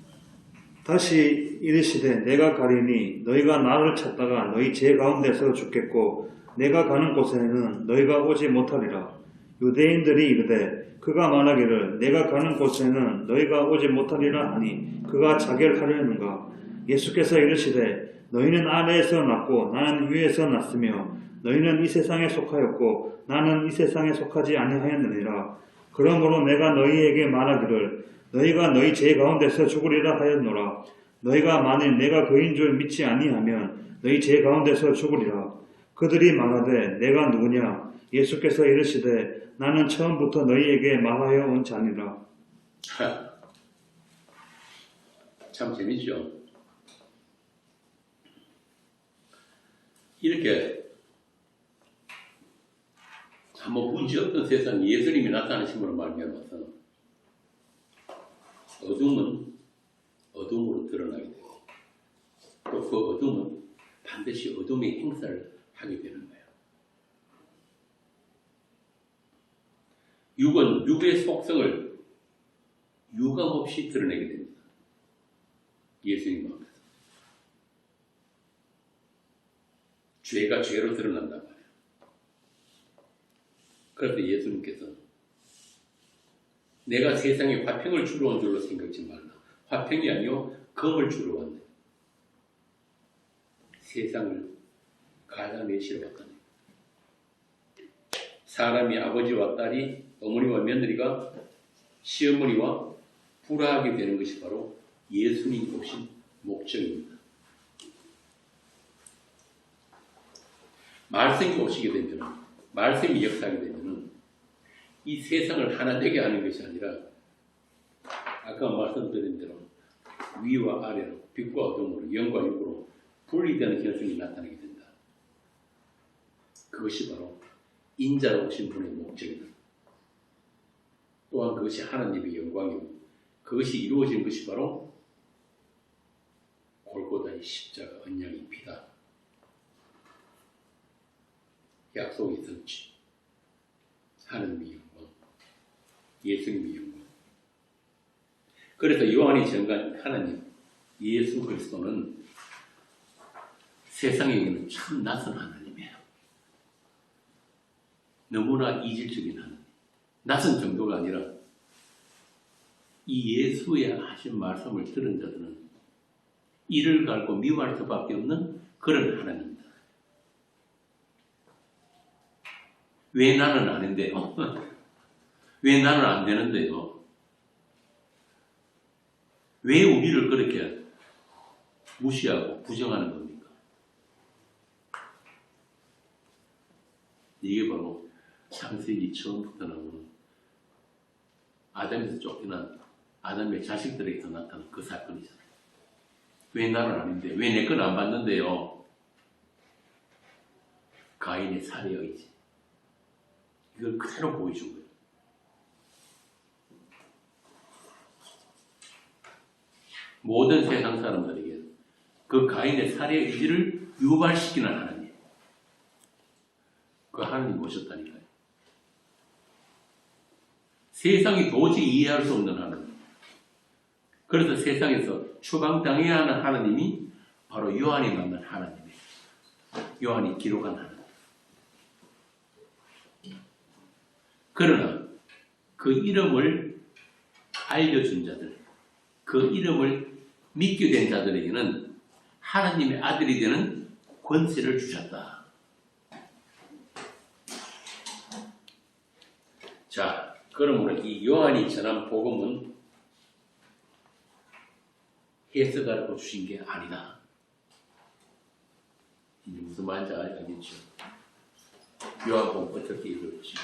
다시 이르시되 내가 가리니 너희가 나를 찾다가 너희 제 가운데서 죽겠고 내가 가는 곳에는 너희가 오지 못하리라. 유대인들이 이르되 그가 말하기를 내가 가는 곳에는 너희가 오지 못하리라 하니 그가 자결하려는가. 예수께서 이르시되 너희는 아래에서 났고 나는 위에서 났으며 너희는 이 세상에 속하였고 나는 이 세상에 속하지 아니하였느니라. 그러므로 내가 너희에게 말하기를 너희가 너희 제 가운데서 죽으리라 하였노라. 너희가 만일 내가 그인 줄 믿지 아니하면 너희 제 가운데서 죽으리라. 그들이 말하되 내가 누구냐? 예수께서 이르시되 나는 처음부터 너희에게 말하여 온 자니라. 참 재밌죠? 이렇게 한번 문제없던 세상에 예수님이 나타나심으로 말미암아서 어둠은 어둠으로 드러나게 되고 또 그 어둠은 반드시 어둠의 행사를 하게 되는 거예요. 육은 육의 속성을 유감없이 드러내게 됩니다. 예수님 앞에서. 죄가 죄로 드러난단 말이에요. 그래서 예수님께서 내가 세상에 화평을 주러 온 줄로 생각지 말라. 화평이 아니요 검을 주러 왔네. 세상을 갈라내시러 왔다네. 사람이 아버지와 딸이 어머니와 며느리가 시어머니와 불화하게 되는 것이 바로 예수님 오신 목적입니다. 말씀이 오시게 되면, 말씀이 역사하게 되면 이 세상을 하나 되게 하는 것이 아니라 아까 말씀드린 대로 위와 아래로 빛과 어둠으로 영과 육으로 분리되는 현상이 나타나게 된다. 그것이 바로 인자로 오신 분의 목적이다. 또한 그것이 하나님의 영광이고 그것이 이루어진 것이 바로 골고다의 십자가 언양의 피다. 약속의 성취, 하나님의 영광, 예수님의 영광. 그래서 요한이 전간 하나님, 예수 그리스도는 세상에게는 참 낯선 하나님이에요. 너무나 이질적인 하나님. 낯선 정도가 아니라 이 예수의 하신 말씀을 들은 자들은 이를 갈고 미워할 수밖에 없는 그런 하나님입니다. 왜 나는 아닌데요? 왜 나는 안 되는데요? 왜 우리를 그렇게 무시하고 부정하는 겁니까? 이게 바로 창세기 처음부터 나오는 아담에서 쫓겨난 아담의 자식들에게서 나타난 그 사건이잖아요. 왜 나는 아닌데? 왜 내 건 안 받는데요? 가인의 살해 의지. 이걸 그대로 보여준 거예요. 모든 세상 사람들에게 그 가인의 살해 의지를 유발시키는 하나님. 그 하나님 모셨다니까요. 세상이 도저히 이해할 수 없는 하나님. 그래서 세상에서 추방당해야 하는 하나님이 바로 요한이 만난 하나님이에요. 요한이 기록한 하나님. 그러나 그 이름을 알려준 자들, 그 이름을 믿게 된 자들에게는 하나님의 아들이 되는 권세를 주셨다. 자, 그러므로 이 요한이 전한 복음은 해석하라고 주신 게 아니다. 이제 무슨 말인지 알겠죠? 요한복음 어떻게 읽을지.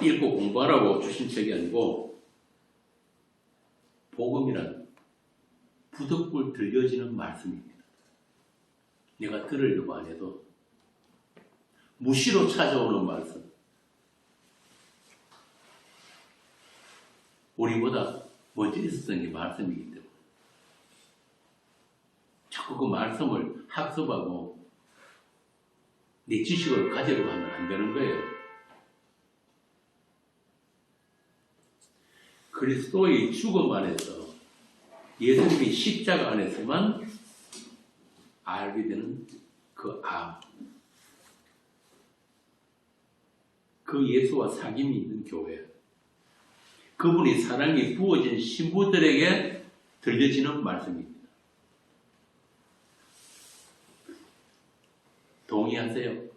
읽고 공부하라고 주신 책이 아니고 복음이란 부득불 들려지는 말씀입니다. 내가 들으려고 안 해도 무시로 찾아오는 말씀. 우리보다 먼저 있었던 게 말씀이기 때문에 자꾸 그 말씀을 학습하고 내 지식으로 가지려고 하면 안 되는 거예요. 그리스도의 죽음 안에서 예수님이 십자가 안에서만 알게 되는 그 암, 그 예수와 사귐이 있는 교회, 그분의 사랑이 부어진 신부들에게 들려지는 말씀입니다. 동의하세요?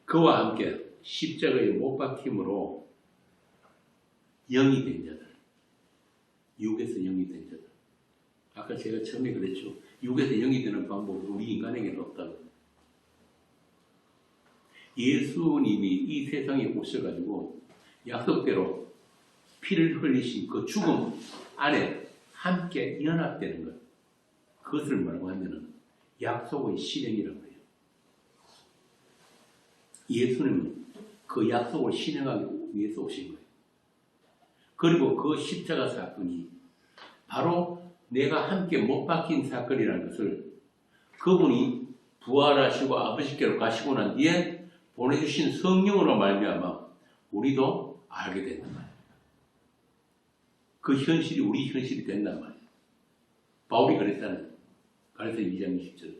그와 함께 십자가에 못 박힘으로 영이 된 자들, 육에서 영이 된 자들. 아까 제가 처음에 그랬죠. 육에서 영이 되는 방법은 우리 인간에게는 없다고. 예수님이 이 세상에 오셔가지고 약속대로 피를 흘리신 그 죽음 안에 함께 연합되는 것. 그것을 뭐라고 하면은 약속의 실행이라고 해요. 예수님은 그 약속을 실행하기 위해서 오신 거예요. 그리고 그 십자가 사건이 바로 내가 함께 못 박힌 사건이라는 것을 그분이 부활하시고 아버지께로 가시고 난 뒤에 보내주신 성령으로 말미암아 우리도 알게 된단 말이에요. 그 현실이 우리 현실이 된단 말이에요. 바울이 그랬잖아요. 갈라디아 2장 20절.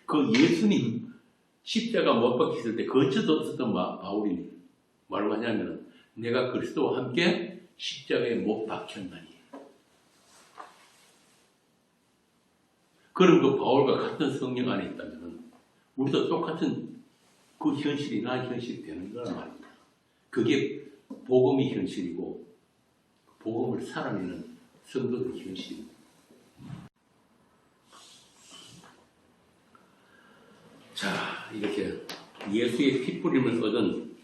그 예수님 십자가 못 박혔을 때 거쳐도 없었던 바울이 뭐라고 하냐면 내가 그리스도와 함께 십자가에 못 박혔나니. 그럼 그 바울과 같은 성령 안에 있다면 우리도 똑같은 그 현실이 나의 현실이 되는 거란 말입니다. 그게 복음이 현실이고 복음을 살아내는 성도들의 현실입니다. 자, 이렇게 예수의 핏부림을 얻은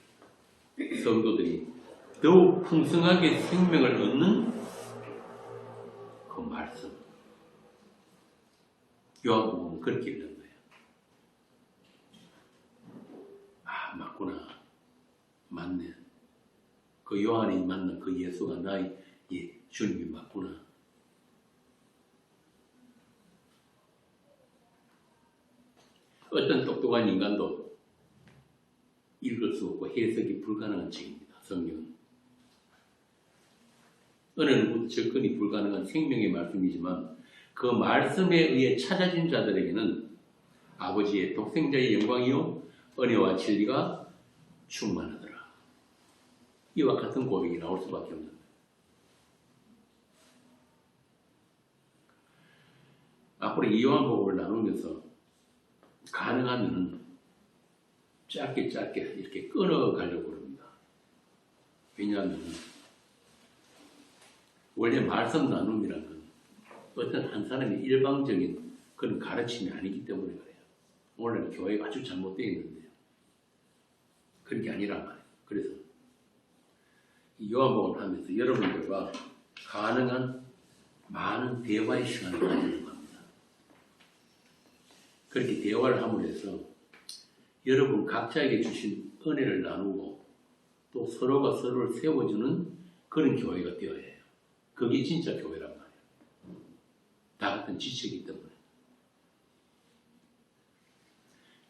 성도들이 더욱 풍성하게 생명을 얻는 그 말씀. 요한복음은 그렇게 읽는 거예요. 아, 맞구나. 맞네. 그 요한이 만난 그 예수가 나의 주님이 맞구나. 어떤 똑똑한 인간도 읽을 수 없고 해석이 불가능한 책입니다. 성경은. 어느 누구도 접근이 불가능한 생명의 말씀이지만 그 말씀에 의해 찾아진 자들에게는 아버지의 독생자의 영광이요 은혜와 진리가 충만하더라. 이와 같은 고백이 나올 수밖에 없는 거예요. 앞으로 이 요한복음을 나누면서 가능하면 짧게 이렇게 끊어가려고 합니다. 왜냐하면 원래 말씀 나눔이란 건 어떤 한 사람의 일방적인 그런 가르침이 아니기 때문에 그래요. 오늘 교회가 아주 잘못되어 있는데요. 그런 게 아니란 말이에요. 그래서 이 요한복음을 하면서 여러분들과 가능한 많은 대화의 시간을 가지려고 합니다. 그렇게 대화를 함으로 해서 여러분 각자에게 주신 은혜를 나누고 또 서로가 서로를 세워주는 그런 교회가 되어야 해요. 그게 진짜 교회란 말이에요. 다 같은 지체이기 때문에.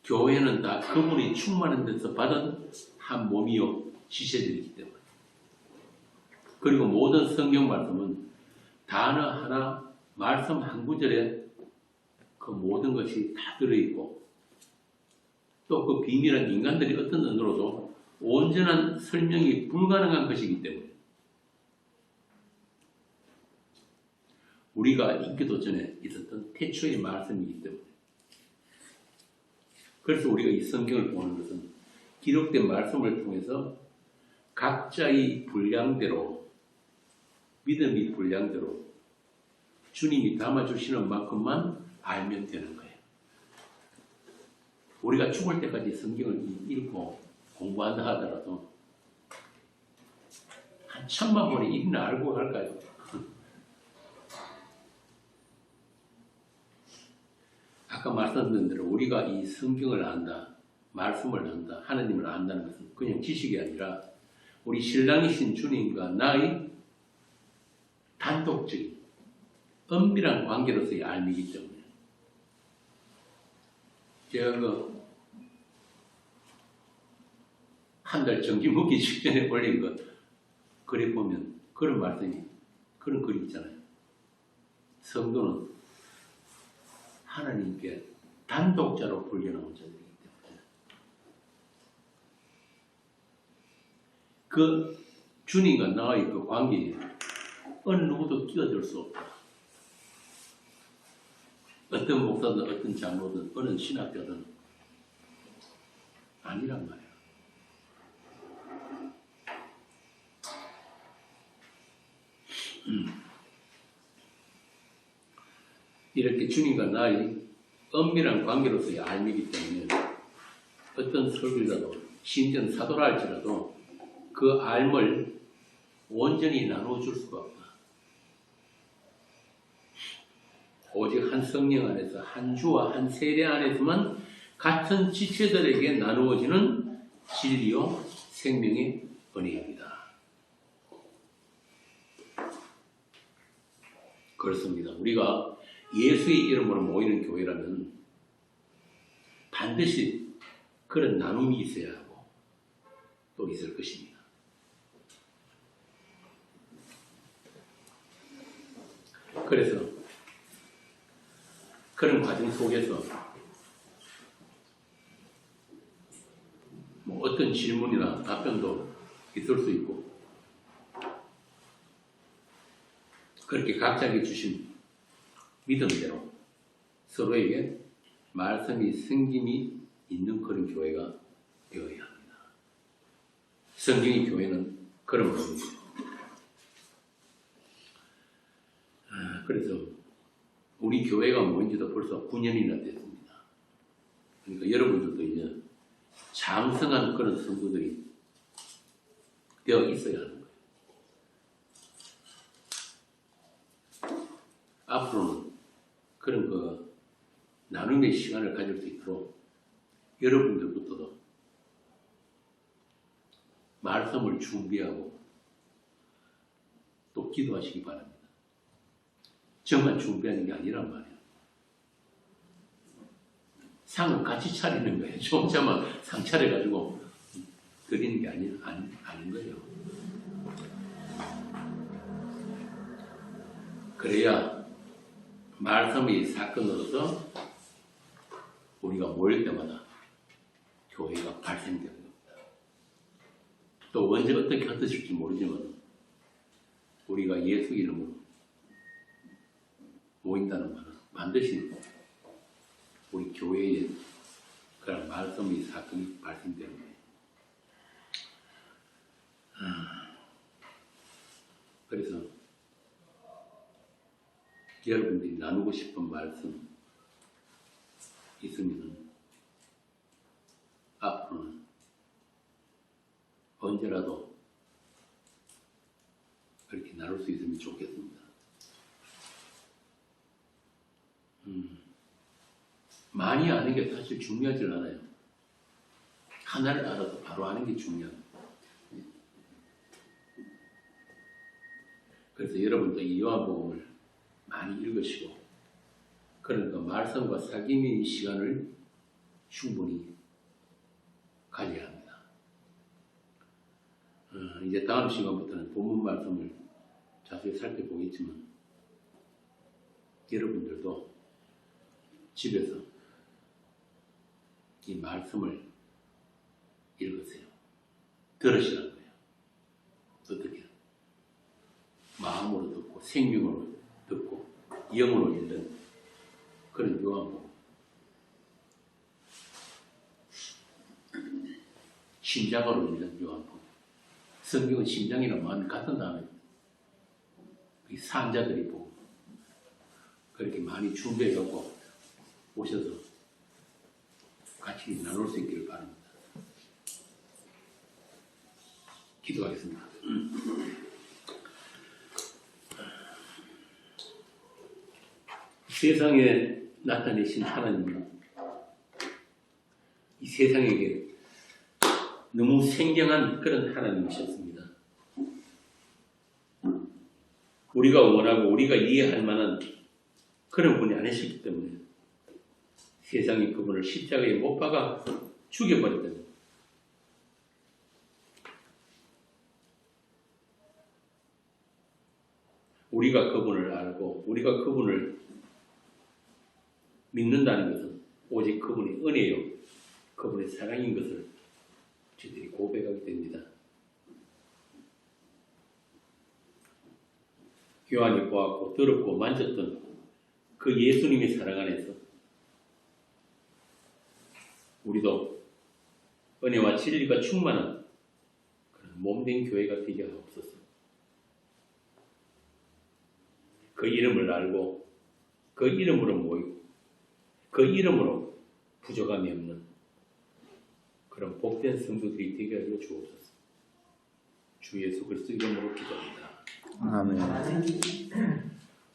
교회는 다 그분이 충만한 데서 받은 한 몸이요 지체들이기 때문에. 그리고 모든 성경 말씀은 단어 하나, 말씀 한 구절에 그 모든 것이 다 들어있고 또 그 비밀은 인간들이 어떤 언어로도 온전한 설명이 불가능한 것이기 때문에 우리가 있기도 전에 있었던 태초의 말씀이기 때문에 그래서 우리가 이 성경을 보는 것은 기록된 말씀을 통해서 각자의 분량대로 믿음의 분량대로 주님이 담아주시는 만큼만 알면 되는 거예요. 우리가 죽을 때까지 성경을 읽고 공부한다 하더라도 한 1000만 번의 일이나 알고 갈까요? 아까 말씀드린 대로 우리가 이 성경을 안다, 말씀을 안다, 하나님을 안다는 것은 그냥 지식이 아니라 우리 신랑이신 주님과 나의 단독적인 은밀한 관계로서의 알미이기 때문에 제가 한 달 정기 먹기 직전에 올린 것 글에 보면 그런 말씀이 그런 글이 있잖아요. 성도는 하나님께 단독자로 불려나온 자들이기 때문에 그 주님과 나의 그 관계에 어느 누구도 끼어들 수 없다. 어떤 목사든 어떤 장로든 어느 신학자든 아니란 말이야. 이렇게 주님과 나의 은밀한 관계로서의 알미이기 때문에 어떤 설교자도 심지어 사도라 할지라도 그 알을 온전히 나누어줄 수가 없다. 오직 한 성령 안에서 한 주와 한 세례 안에서만 같은 지체들에게 나누어지는 진리요 생명의 은혜입니다. 그렇습니다. 우리가 예수의 이름으로 모이는 교회라면 반드시 그런 나눔이 있어야 하고 또 있을 것입니다. 그래서 그런 과정 속에서 어떤 질문이나 답변도 있을 수 있고 그렇게 각자에게 주신 믿음대로 서로에게 말씀이 생김이 있는 그런 교회가 되어야 합니다. 성경의 교회는 그런 겁니다. 그래서 우리 교회가 모인 지도 벌써 9년이나 됐습니다. 그러니까 여러분들도 이제 장성한 그런 성도들이 되어 있어야 하는 거예요. 앞으로는 그런 그 나눔의 시간을 가질 수 있도록 여러분들부터도 말씀을 준비하고 또 기도하시기 바랍니다. 저만 준비하는 게 아니란 말이에요. 상은 같이 차리는 거예요. 저 혼자만 상 차려가지고 드리는 게 아닌 거예요. 그래야 말씀의 사건으로서 우리가 모일 때마다 교회가 발생되는 겁니다. 또 언제 어떻게 흩어질지 모르지만 우리가 예수 이름으로 모인다는 말은 반드시 우리 교회에 그런 말씀의 사건이 발생되는 거예요. 여러분들이 나누고 싶은 말씀 있으면 앞으로는 언제라도 그렇게 나눌 수 있으면 좋겠습니다. 많이 아는 게 사실 중요하지 않아요. 하나를 알아도 바로 아는 게 중요합니다. 그래서 여러분도 이 요한복음을 많이 읽으시고, 그러니까 말씀과 사귐의 시간을 충분히 가져야 합니다. 이제 다음 시간부터는 본문 말씀을 자세히 살펴보겠지만, 여러분들도 집에서 이 말씀을 읽으세요. 들으시라는 거예요. 어떻게? 마음으로 듣고 생명으로 듣고 영으로 읽는 그런 요한복음. 심장으로 읽는 요한복음. 성경은 심장이랑 마음이 같은 단어입니다. 이 산자들이 보고 그렇게 많이 준비해갖고 오셔서 같이 나눌 수 있기를 바랍니다. 기도하겠습니다. 세상에 나타내신 하나님은 이 세상에게 너무 생경한 그런 하나님이셨습니다. 우리가 원하고 우리가 이해할 만한 그런 분이 아니셨기 때문에 세상이 그분을 십자가에 못 박아 죽여버렸다는, 우리가 그분을 알고 우리가 그분을 믿는다는 것은 오직 그분의 은혜요, 그분의 사랑인 것을 저희들이 고백하게 됩니다. 요한이 보았고 들었고 만졌던 그 예수님의 사랑 안에서 우리도 은혜와 진리가 충만한 그런 몸된 교회가 되게 하옵소서. 그 이름을 알고 그 이름으로 모이고 그 이름으로 부족함이 없는 그런 복된 성도들이 되게 하여 주옵소서. 주 예수 그리스도 이름으로 기도합니다. 아멘.